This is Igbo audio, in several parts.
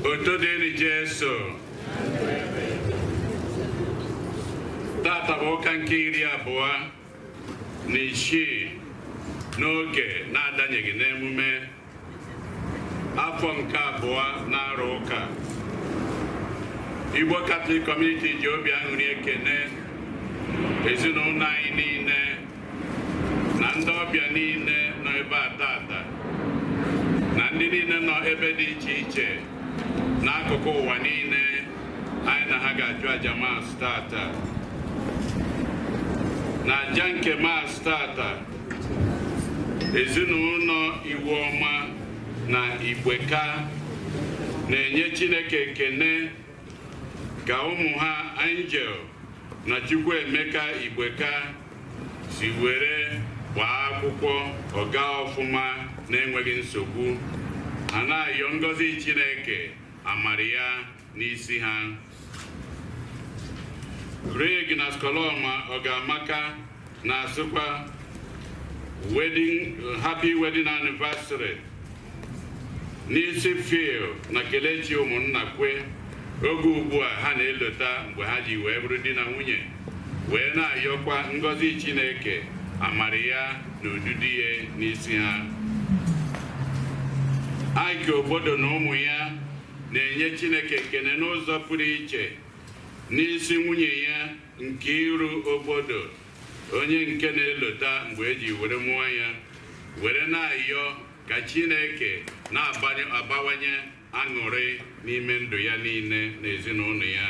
Otodeni Jesu Tata Wokan Kiria Boa Nishi Noge Nadanyeги Nemume Afonka Boa Naroka Igbo Catholic Community Jobia Ekene Ezinụlọ anyị niile na ndị ọbịa niile nọ ebe a tata na ndị niile nọ ebe dị iche iche n'akụkụ ụwa niile anyị na ha ga-achụ aja Maasị tata. Na aja nke Maasị tata ezinụlọ Iwuọma na Igbeka na-enye Chineke ekene ka ụmụ ha Angel na Chukwuemeka Igbeka si were gbaa akwụkwọ ọga ọfụma na-enweghị nsogbu. Ha na-ayọ ngọzi Chineke amara ya n'isi ha. Greg na Skoloma Ọgamaka na-asụkwa happy wedding anniversary n'isi Phil na Kelechi ụmụnnakwe oge ugbu a ha na-elota mgbe ha ji wee bụrụ di na nwunye, wee na-ayọkwa ngọzi Chineke amara ya na ududu ya n'isi ha. Ike obodo na ụmụ ya na-enye Chineke ekene n'ụzọ pụrụ iche n'isi nwunye ya nke iru obodo, onye nke na-elota mgbe eji were mụọ ya, were na-ayọ ka Chineke na-abawanye aṅụrị n'ime ndụ ya niile na ezinụlọ ya.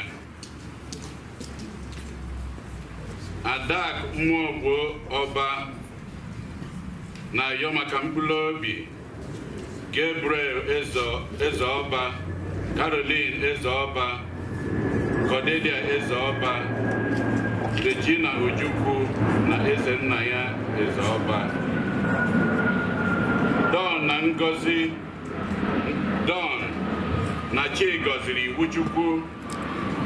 Adak Mmụọgbo Ọba na-ayọ maka mkpụrụ obi Gabriel Ezeọba, Caroline Ezeọba, Cordelia Ezeọba, Regina Ojukwu na Ezenna ya Ezeọba. Don na Chigoziri Iwuchukwu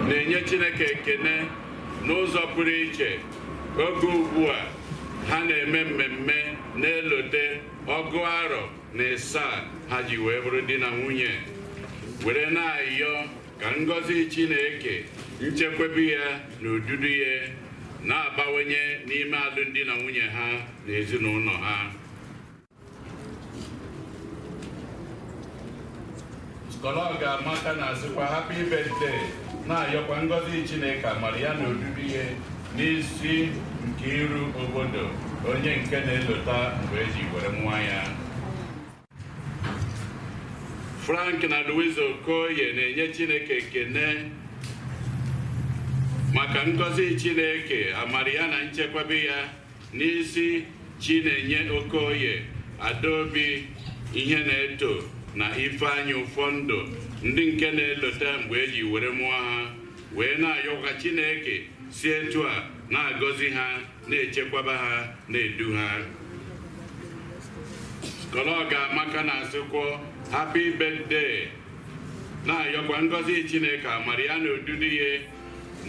na-enye Chineke ekene n'ụzọ pụrụ iche oge ugbu a ha na-eme mmemme na-elote ọgụ arọ na ịsaa ha ji wee bụrụ di na nwunye, were na-ayọ ka ngọzi Chineke nchekwebe ya na ududu ya na-abawanye n'ime alụmdi na nwunye ha na ezinụlọ ha. Ọgamaka na-asịkwa happy birthday na-ayọkwa ngọzi Chineke amara ya na odudu ihe n'isi nke iru obodo, onye nke na-elota mgbe eji were nwa ya. Frank na Louise Okoye na-enye Chineke ekene maka ngọzi Chineke amara ya na nchekwebe ya n'isi Chinenye Okoye, Adaobi ihe na-eto na Ifeanyị Ụfọndụ, ndị nke na-elota mgbe eji were mụọ ha, wee na-ayọkwa Chineke si etu a na-agọzi ha, na-echekwaba ha, na-edu ha. Ọgamaka na-asịkwa happy birthday na-ayọkwa ngọzi Chineke amara ya na odudu ya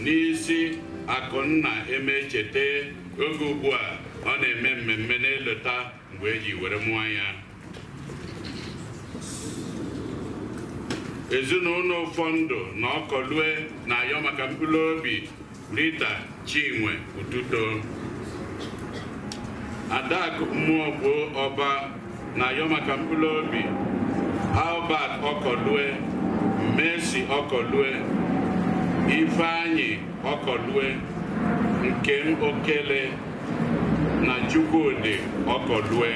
n'isi Akụnna Emechete, oge ugbu a ọ na-eme mmemme na-elota mgbe eji were mụọ ya. Ezinụlọ Ụfọndụ na Ọkọlue na-ayọ maka mkpụrụ obi Rita Chinwe Ututo. Adak Mmụọgbo Ọba na-ayọ maka mkpụrụ obi Albert Ọkọlue, Mercy Ọkọlue, Ifeanyị Ọkọlue, Nkem Okele na Chukwudị Ọkọlue.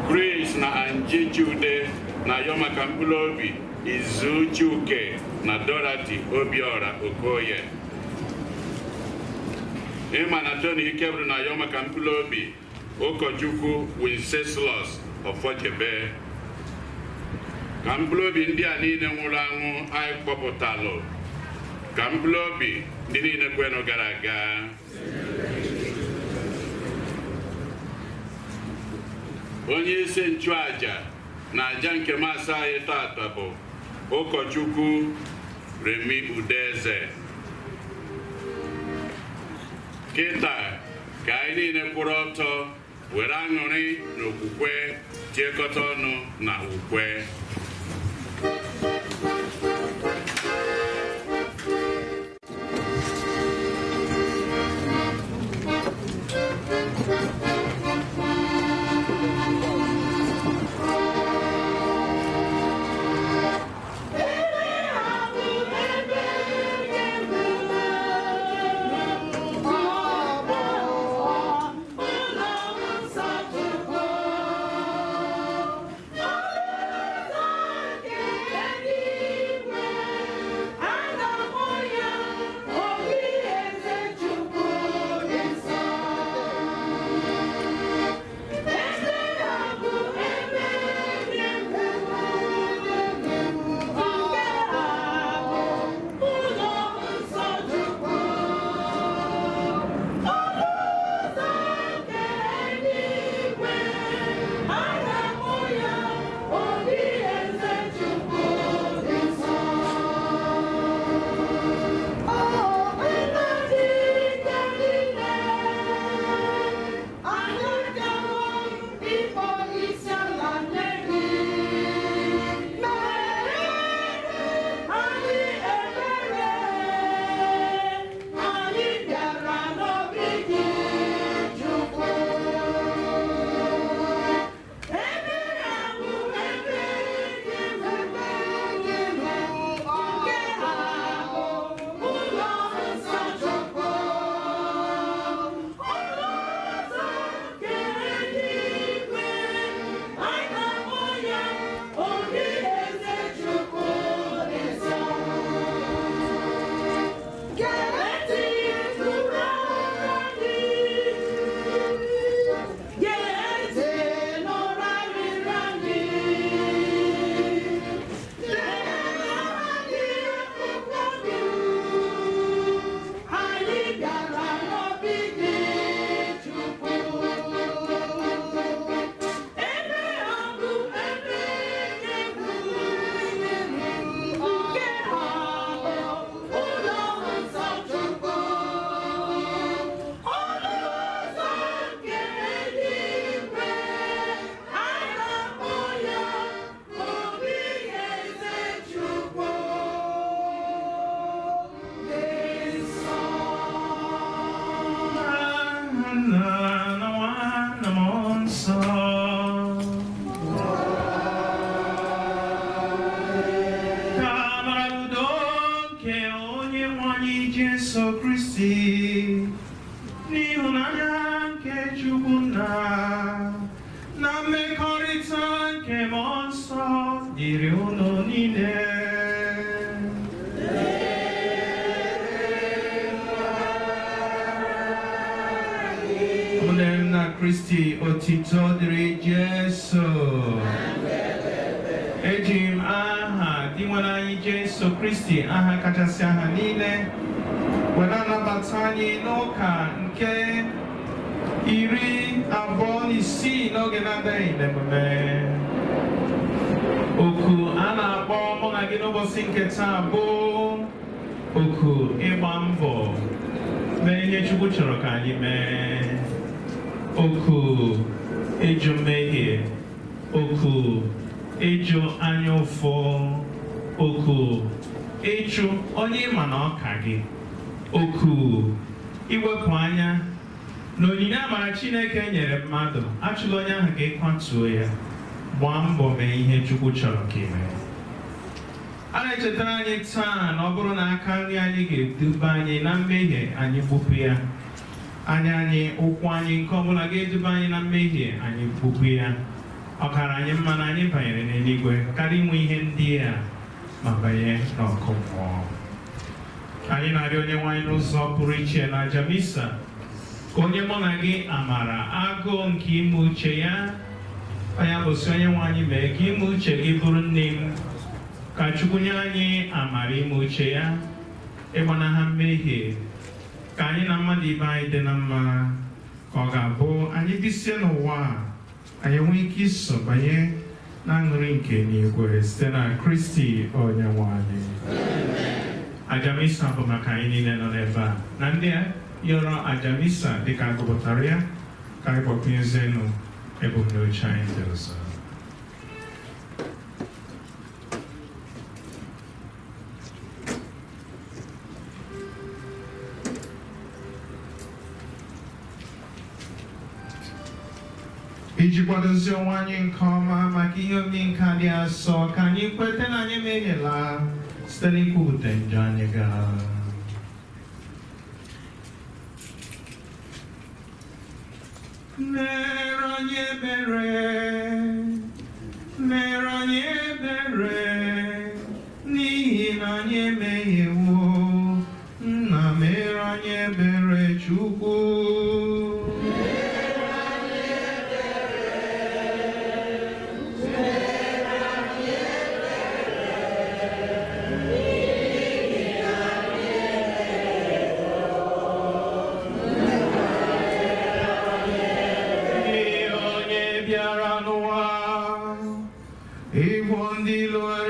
Grace na Angie Chude na-ayọ maka mkpụrụ obi Izu Chuke na Dorothy Obiora Okoye. ịma na Tony Ikeburu na ayọ maka mkpụrụ obi ụkọchukwu Wenceslaus Ọfọchebe ka mkpụrụ obi ndị a niile nwụrụ anwụ anyị kpọpụtalụ ka mkpụrụ obi ndị niile kwenụ gara aga. Onye isi nchụaja na aja nke masị anyị tata bụ ụkọchukwu Remi Udeze. Kịta ka anyị niile kwụrụ ọtọ were aṅụrị na okwukwe tiekọta ọnụ na ukwe. Christi otito diri Jesu. Ejim aha dimwana anyị Jesu Christi aha kachasị aha niile. Wena nabata anyị n'ụka nke 26 n'oge na-adịghị n'emume. Oku a na-akpọ mụ na gị n'ụbọchị nke taa bụ oku ịgba mbọ mee ihe Chukwu chọrọ ka anyị mee. Oku ịjụ mmehie, oku ịjụ anya ụfụ, oku ịjụ onye ịma na ọka gị, oku iwepụ anya na onyinye amara Chineke nyere mmadụ, achụla onye ahụ ka ịkwatuo ya, gbaa mbọ mee ihe Chukwu chọrọ ka ị mee. A na-echetara anyị taa na ọ bụrụ na aka nri anyị ga-eduba anyị na mmehie, anyị gbupụ ya. Anya anyị, ụkwụ anyị, nke ọbụla ga-eduba anyị na mmehie, anyị gbupụ ya. Ọ kara anyị mma na anyị banyere n'eluigwe karịa inwe ihe ndị a ma banye n'ọkụ mmụọ. Anyị na-arịọ Onyenwe anyị n'ụzọ pụrụ iche na aja misa onye mụ na gị amara agụụ nke ime uche ya onye bụsi onye nwe anyị mee ka ime uche gị bụrụ nne m ka Chukwu nye anyị amara ime uche ya ịgbanaha mmehie ka anyị na mmadụ ibe anyị dị na mma ka ọ ga-abụ anyị bisie n'ụwa anyị nwee ike iso banye na aṅụrị nke n'igwe site na Kristi onye nwe anyị. Ajamisa bụ maka anyị niile nọ n'ebe a na ndị yọrọ ajamisa dịka agụpụtara ya ka anyị gbakwunyezienụ ebumnuche anyị dị ọzọ. Iji kwadozie onwe anyị nke ọma maka ihe omi nke dị asọ ka anyị kweta na anyị emehiela site n'ikwupụta njọ anyị gara. Mere anyị ebere, mere anyị ebere, n'ihi na anyị emehiewo. Nna mere anyị ebere Chukwu. Lord.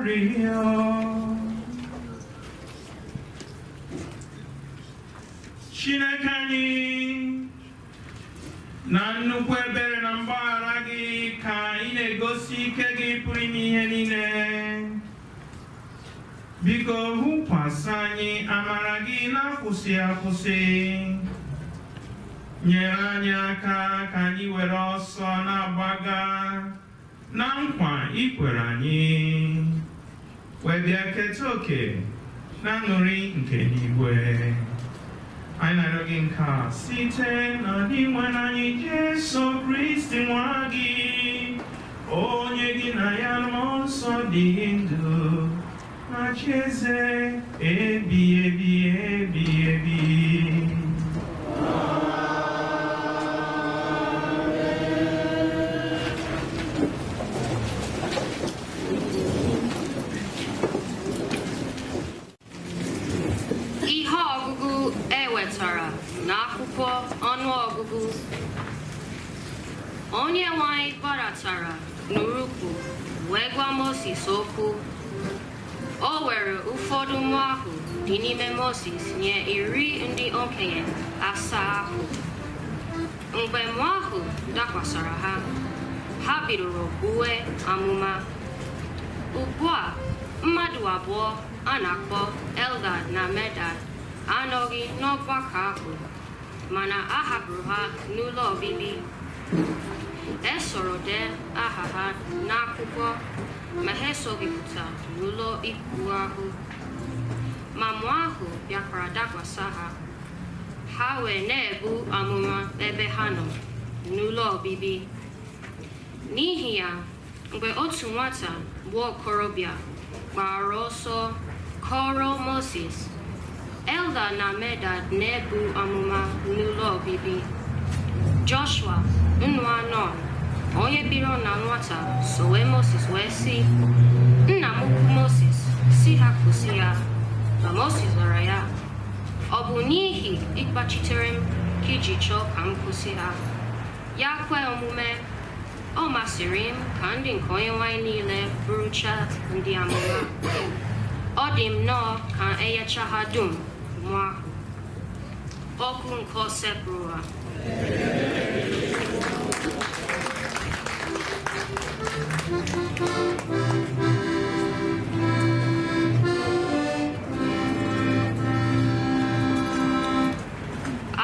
arịrịọ. Chineke anyị, na nnukwu ebere na mgbaghara gị ka anyị na-egosi ike gị pụrụ ime ihe niile. Biko hụkwasị anyị amara gị na-akwụsị akwụsị. Nyere anyị aka ka anyị were ọsọ na-agbaga na nkwa ikwere anyị, wee bịa keta oke na aṅụrị nke n'igwe. Anyị na-arịọ gị nke a site n'ọdịnwe anyị Jesu Kristi nwa gị, onye gị na ya mmụọ nsọ dị ndụ na-achị eze ebighị ebi ebighị ebi. N'akwụkwọ ọnụọgụgụ, onye nwanyị gbadatara n'urukwu wee gwa Moses okwu. O were ụfọdụ mmụọ ahụ dị n'ime Moses nye 10 ndị okenye asaa ahụ. Mgbe mmụọ ahụ dakwasara ha, ha bidoro buwe amụma. Ugbu a, mmadụ abụọ a na-akpọ Eldad na Medad anọghị n'ọgbakọ ahụ, mana a hapụrụ ha n'ụlọ obibi. E soro dee aha ha n'akwụkwọ, ma ha esoghị pụta n'ụlọ ikwu ahụ. Ma mmụọ ahụ bịakwara dakwasa ha. Ha wee na-ebu amụma ebe ha nọ n'ụlọ obibi. N'ihi ya, mgbe otu nwata bụ okorobịa gbara ọsọ kọrọ Moses, Eldad na Medad na-ebu amụma n'ụlọ obibi. Joshua, nwa Nun, onye biri na nwata, sowe Moses wee sị, "Nna m ukwu Moses, si ha kwụsị ya." Ma Moses zara ya, "Ọ bụ n'ihi ịkpachitere m ka iji chọọ ka m kwụsị ha?" Ya kwe omume. Ọ masịrị m ka ndị nke Onyenwe anyị niile bụrụcha ndị amụma. Ọ dị m nnọọ ka enyecha ha dum mmụọ ahụ. Okwu nke o sepụrụ ha.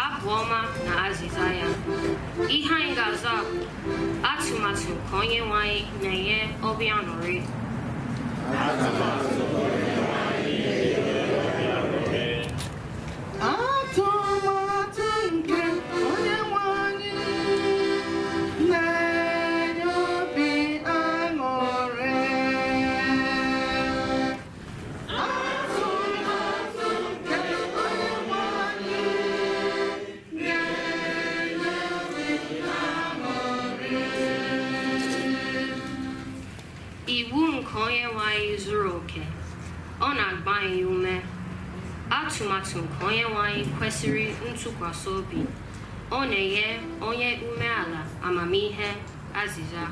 Abụ ọma na azịza ya. Ihe anyị ga-aza bụ atụmatụ nke Onyenwe anyị na-enye obi aṅụrị. Iwu nke Onyenwe anyị zuru oke, ọ na-agba anyị ume. Atụmatụ nke Onyenwe anyị kwesịrị ntụkwasị obi, ọ na-enye onye umeala amamihe azịza.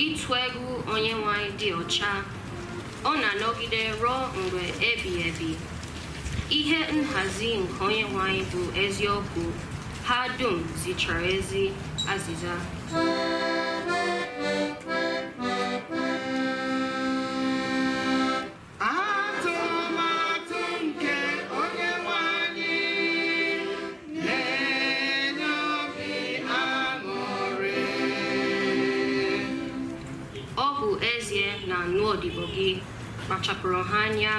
Ịtụ egwu Onyenwe anyị dị ọcha, ọ na-anọgide ruo mgbe ebighị ebi. Ihe nhazi nke Onyenwe anyị bụ eziokwu, ha dum zichara ezi azịza. Na anụ odibo gị kpachapụrụ ha anya,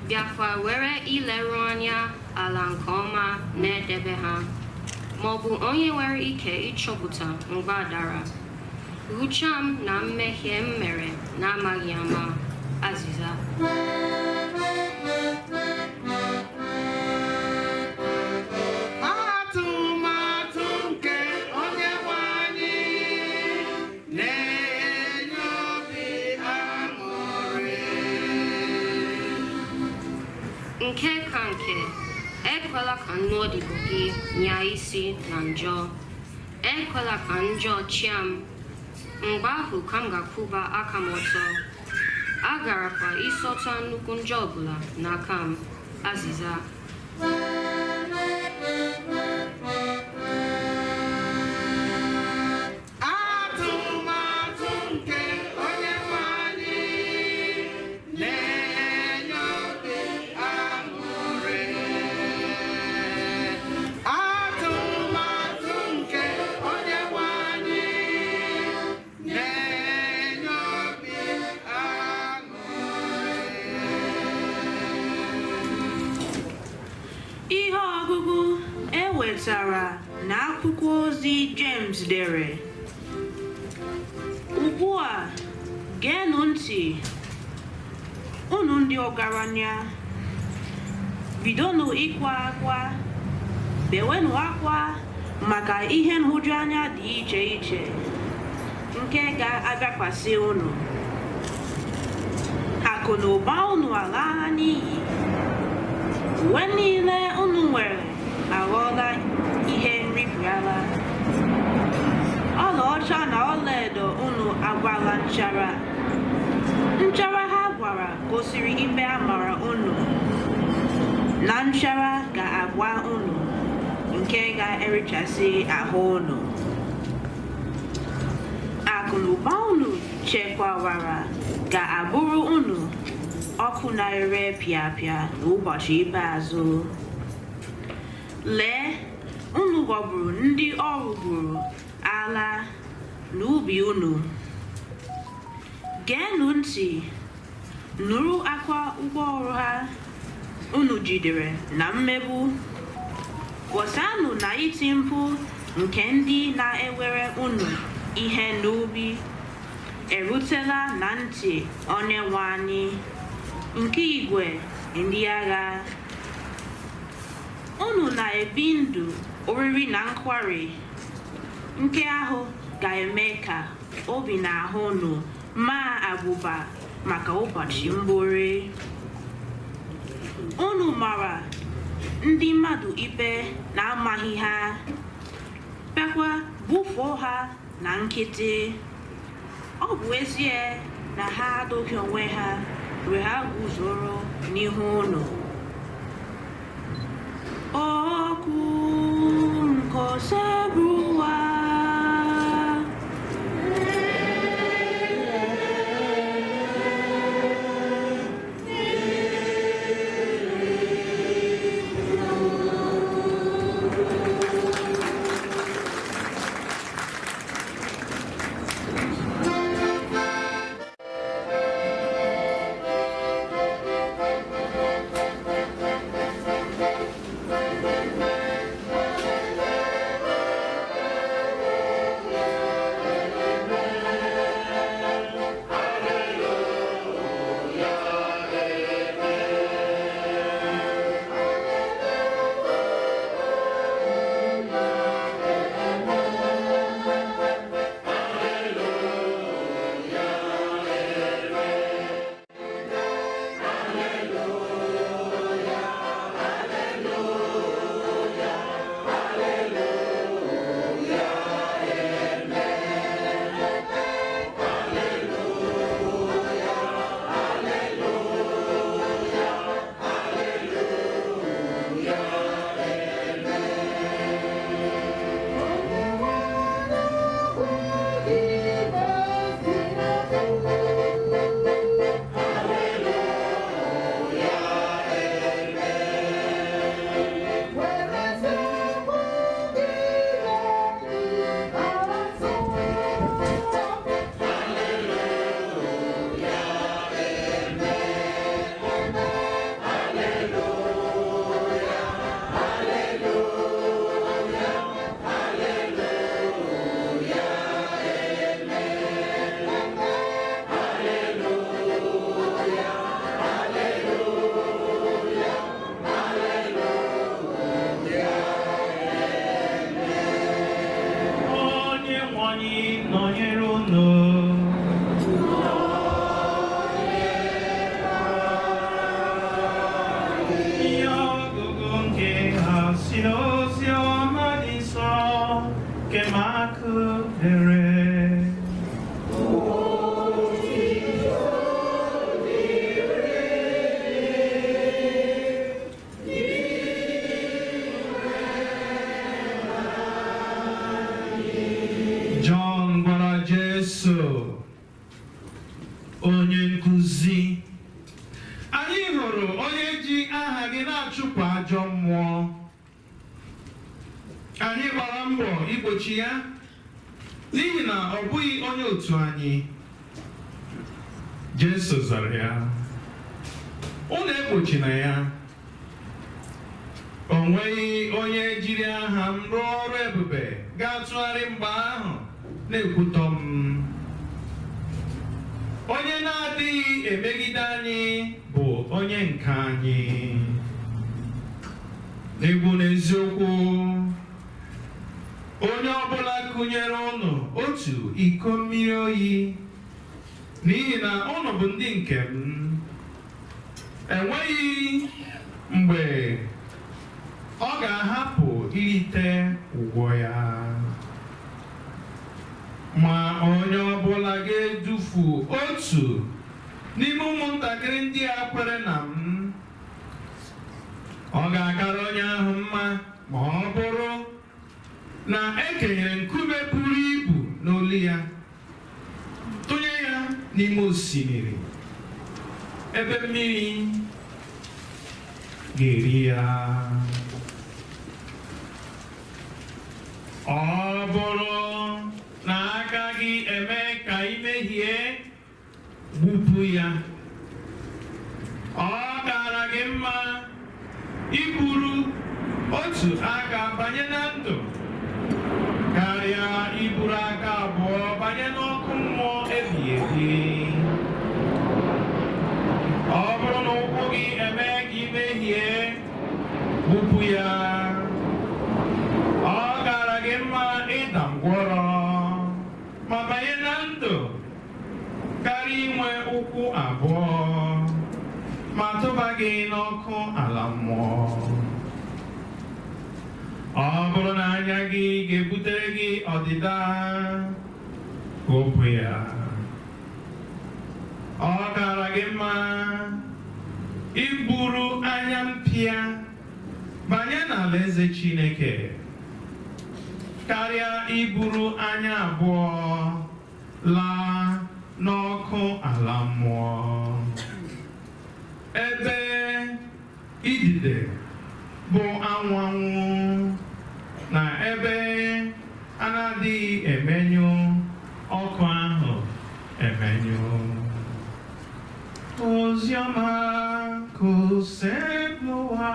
bịakwa were ileru anya ala nke ọma na-edebe ha. Ma ọ bụ onye nwere ike ịchọpụta mgbadara, uche m na mmehie m mere na-amaghị ama azịza. nke ka nke ekwela ka nnọdịbụ gị nya isi na njọ ekwela ka njọ chịa m mgbe ahụ ka m ga-akwụba aka m ọtọ agarakwa ịsọta nnukwu njọ ọbụla n'aka m azịza wetara na akwụkwọ ozi James dere ugbu a geenụ ntị unu ndị ọgaranya bidonụ ịkwa akwa bewenụ akwa maka ihe nhụjuanya dị iche iche nke ga-abịakwasị unu akụ na ụba unu ala n'iyi uwe niile unu nwere aghọọla ihe nripịala ọlaọcha na ọlaedo unu agwala nchara ha gwara gosiri ikpe amara unu na nchara ga-agwa unu nke ga-erichasị ahụ unu akụ na ụba unu chekwawara ga-abụrụ unu ọkụ na-ere pịapịa n'ụbọchị ikpeazụ lee unu ghọgburu ndị ọrụ gburu ala n'ubi unu geenụ ntị nụrụ akwa ụgwọ ọrụ ha unu jidere na mmegbu ghọtanụ na iti mkpu nke ndị na-ewere unu ihe n'ubi erutela na ntị Onyenwe anyị nke igwe ndị agha unu na-ebi ndụ oriri na nkwari nke ahụ ga-eme ka obi na ahụ unu maa abụba maka ụbọchị mgbore unu mara ndị mmadụ ikpe na-amaghị ha bịakwa bufo ha na nkịtị ọ bụ ezie na ha adọghị onwe ha mgbe ha guzoro n'ihu unu ọkụ nkọsebrụwa egbochi ya n'ihi na ọ bụghị onye otu anyị. Jesu zara ya, unu egbochina ya. O nweghị onye jiri aha m rụọ ọrụ ebube ga-atụgharị mgbe ahụ na-ekwutọ m. Onye na-adịghị emegide anyị bụ onye nke anyị. N'egwu n'eziokwu, onye ọbụla kụnyere unu otu iko mmiri oyi n'ihi na unu bụ ndị nke m, enweghị mgbe ọ ga-ahapụ irite ụgwọ ya. Ma onye ọbụla ga-edufu otu n'ime ụmụntakịrị ndị a kwere na m, ọ ga-akara onye ahụ mma ma ọ bụrụ na ekenyere nkume buru ibu n'olu ya, tụnye ya n'ime osimiri, ebe mmiri ga-eri ya. Ọ bụrụ na aka gị eme ka ị mehie, gbupụ ya. Ọ gaara gị mma iburu otu aka banye na ndụ karịa iburu aka abụọ banye n'ọkụ mmụọ ebighị ebi. Ọ bụrụ na ụkwụ gị eme ka ị mehie, gbupụ ya. Ọ gaara gị mma ịda ngwọrọ ma banye na ndụ karịa inwe ụkwụ abụọ ma tụba gị n'ọkụ ala mmụọ. Ọ bụrụ na anya gị ga-ebutere gị ọdịda, gbupụ ya. Ọ gaara gị mma iburu anya mpịa banye n'alaeze Chineke karịa iburu anya abụọ laa n'ọkụ ala mmụọ, ebe idide bụ anwụ anwụ na ebe a na-adịghị emenyụ ọkụ ahụ emenyụ. Oziọma ka o sepụwa.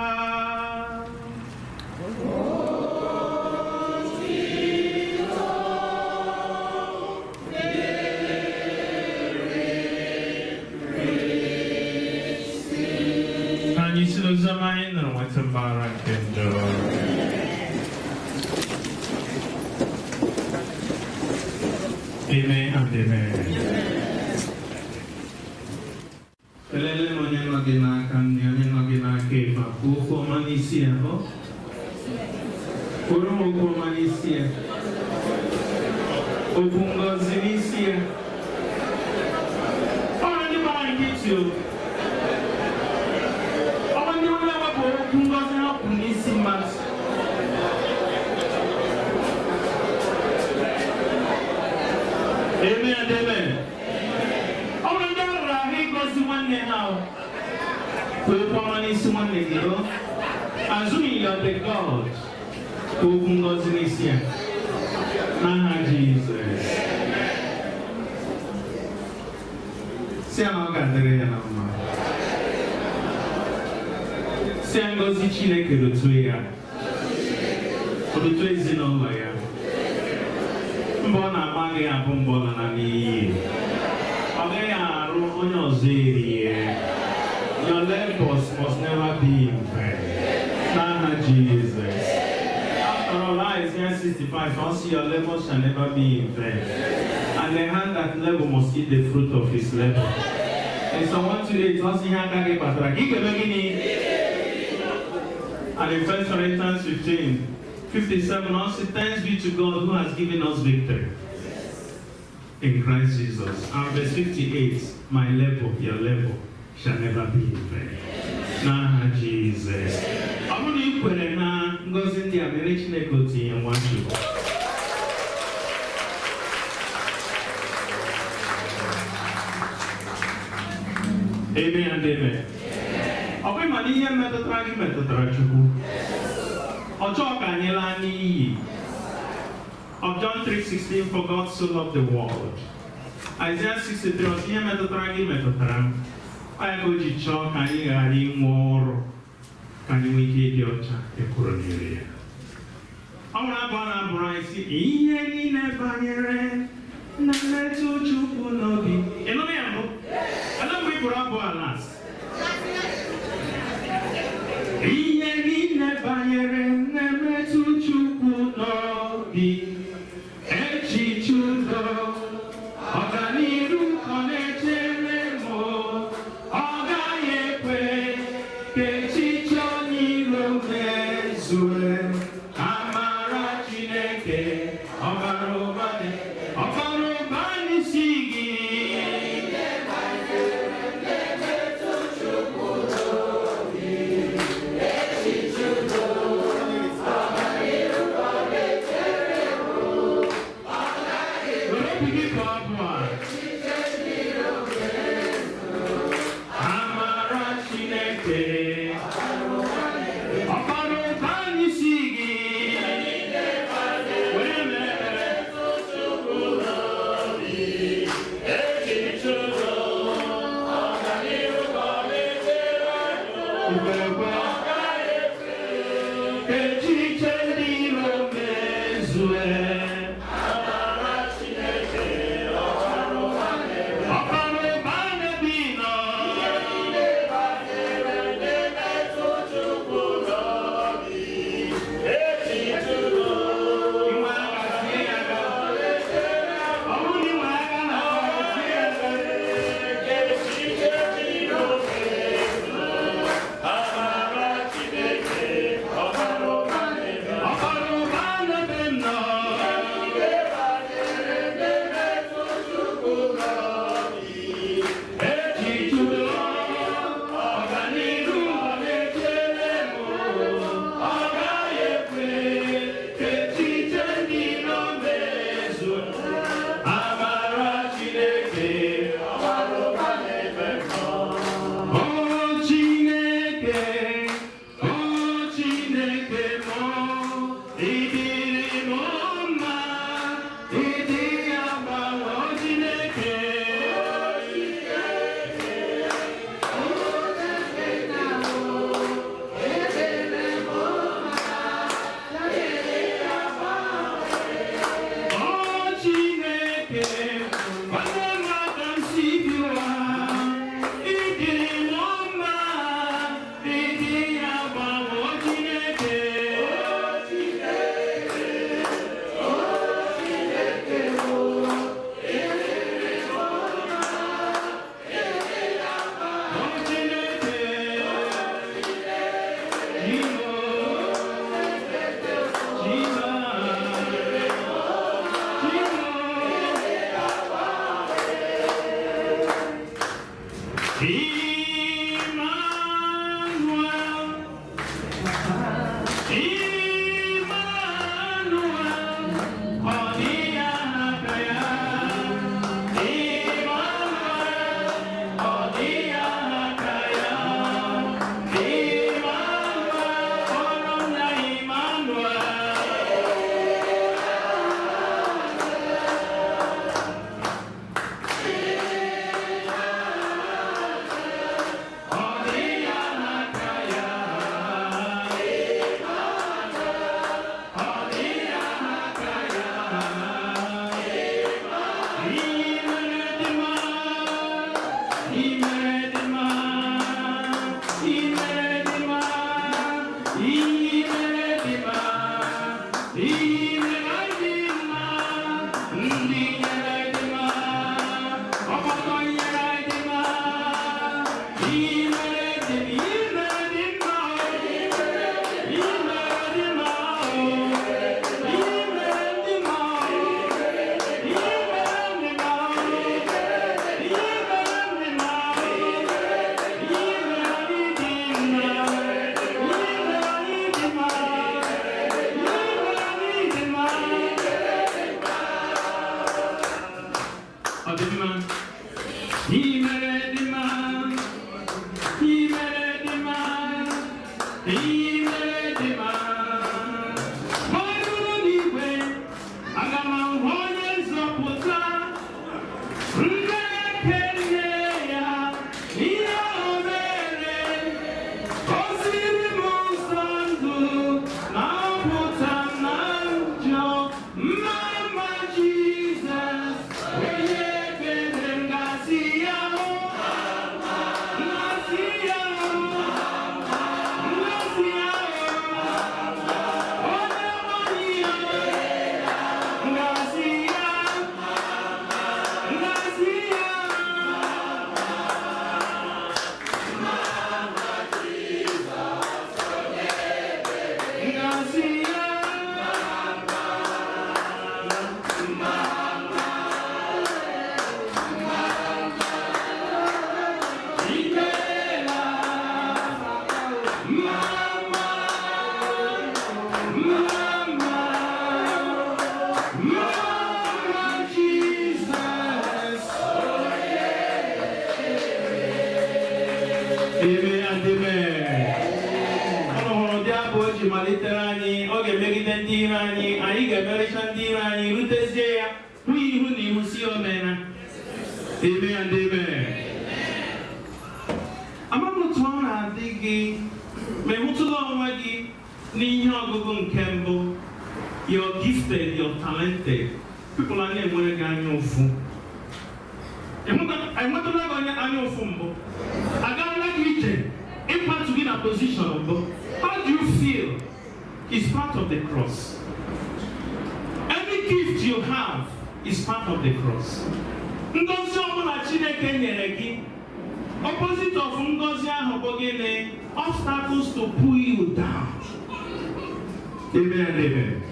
Anyị si n'oziọma anyị nụrụ nweta mgbahara nke njọ. Amen and amen. Kelele m onye nọ gị n'aka nri, onye nọ gị n'aka ịba, kwuo okwu ọma n'isi ya. Kwuru m okwu ọma n'isi ya, okwu ngọzi n'isi ya. Ọ bụ ndị gbara nkịtị o. Ọ bụ ndị onye wepụ okwu ngọzi ha kwuru n'isi mmadụ. Amen and amen. Ọ bụ ndị ọrụrụ ahụ ịgọzi nwanne ha o. Kwuo okwu ọma n'isi nwanne gị o. Assuming you are the God. Kwuo okwu ngọzi n'isi ya. N'aha Jizọs. Si ya na ọ ga-adịrị ya na mma. Si ya ngọzi Chineke rutue ya. Rutue ezinụlọ ya. Mbọ ọ na-agba gị abụ mbọ na n'iyi. Ọ gaghị arụ onye ọzọ erie. Your labors must never be in vain. N'aha Jesus. After all, Isaiah 65, also your labors shall never be in vain. And the hand that labor must eat the fruit of his labor. And Psalm 128, also here again, and in 1 Corinthians 15:57, also thanks be to God who has given us victory in Christ Jesus. And verse 58, my labor, your labor shall never be in vain. N'aha Jesus. Ọ bụrụ na ị kwere na ngọzi ndị a, mere Chineke otu ihe Nwachukwu. Amen and amen. Ọ bụghị ma na ihe metụtara gị metụtara Chukwu. Ọ chọọ ka anyị laa n'iyi. of John 3:16, for God so loved the world. Isaiah 63, ihe metụtara gị metụtara m. Onye ka o ji chọọ ka anyị ghara inwe ọrụ ka anyị nwee ike ịdị ọcha ekwuru n'ire ya. Ọ nwere abụ a na-abụrụ anyị si ihe niile banyere na mmetụ Chukwu n'obi. Ị nụrụ ya mbụ? Ele mgbe ị bụrụ abụ a last? Ihe niile banyere na mmetụ Chukwu n'obi. Echiche udo, ọganiru ọ na-echere m, ọ gaghị ekwe ka echiche onye iro mezue. Amara Chineke ọbara ụba n'isi gị. Amen and amen. Ọnọhụrụ dị abụ o ji malitere anyị, ọ ga-emegide ndị iro anyị, anyị ga-emericha ndị iro anyị, rutezie ya, hụ ihu na ihu si omena. Amen and amen. Amamụtụ ọ na-adị gị, ma ịhụtụla onwe gị n'ihe ọgụgụ nke mbụ, you're gifted, you're talented. People are not going to get you food. I want to go on food. I got like you. In part to be in a position. How do you feel? It's part of the cross. Every gift you have is part of the cross. Ngozi ọbụla Chineke nyere gị, opposite of ngozi ahụ bụ gịnị? Obstacles to pull you down. Amen and amen.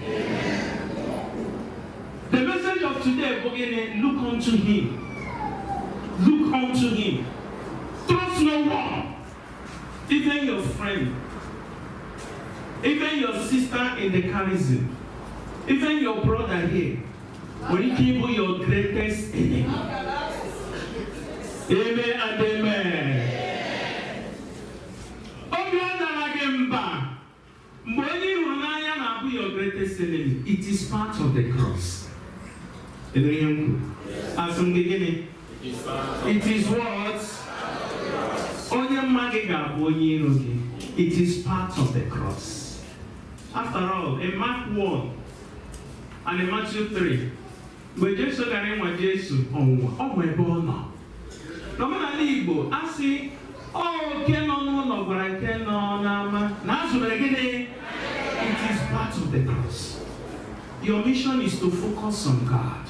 The message of today, Bogene, look unto him. Look unto him. Trust no one. Even your friend. Even your sister in the charism. Even your brother here. When he give you your greatest enemy. Amen and amen. When your greatest enemy, it is part of the cross. It is what? It is part of the cross. After all, in Mark 1 and in Matthew 3, when Jesus got in with Jesus, oh my God, no matter Igbo, I see, oh, no, but I cannot, it is part of the cross. Your mission is to focus on God,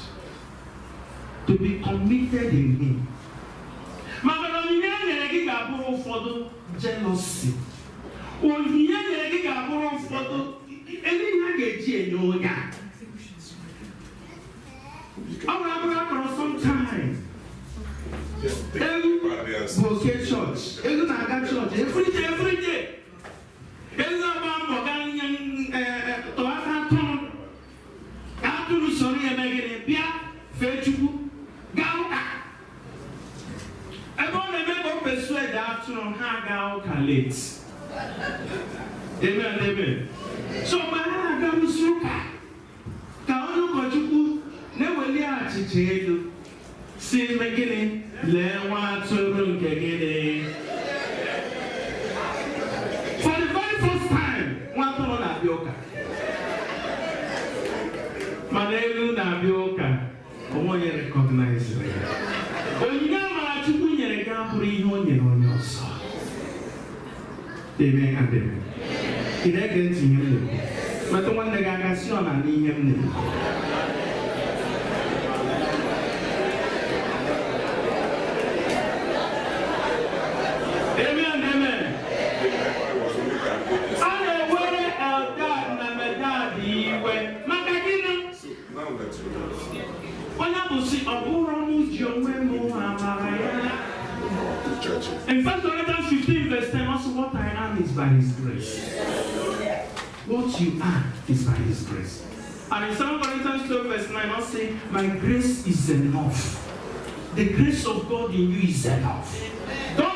to be committed in him. Jealousy. Sometime. Church. Every day. Amen, amen. So, my God, see beginning, for the very first time, one ton of yoga. Manelu Nabioka, I want you to recognize it. When you are to win your gambling on your soul. Amen and amen. In that continuum, but the one that I see on an evening. Amen, amen. I wear a dad, my daddy, when Macadina. When I will see a woman, your women, in 1 Corinthians 15, verse 10, also what I am is by his grace. What you are is by his grace. And in 2 Corinthians 12, verse 9, I'll say, my grace is enough. The grace of God in you is enough. Don't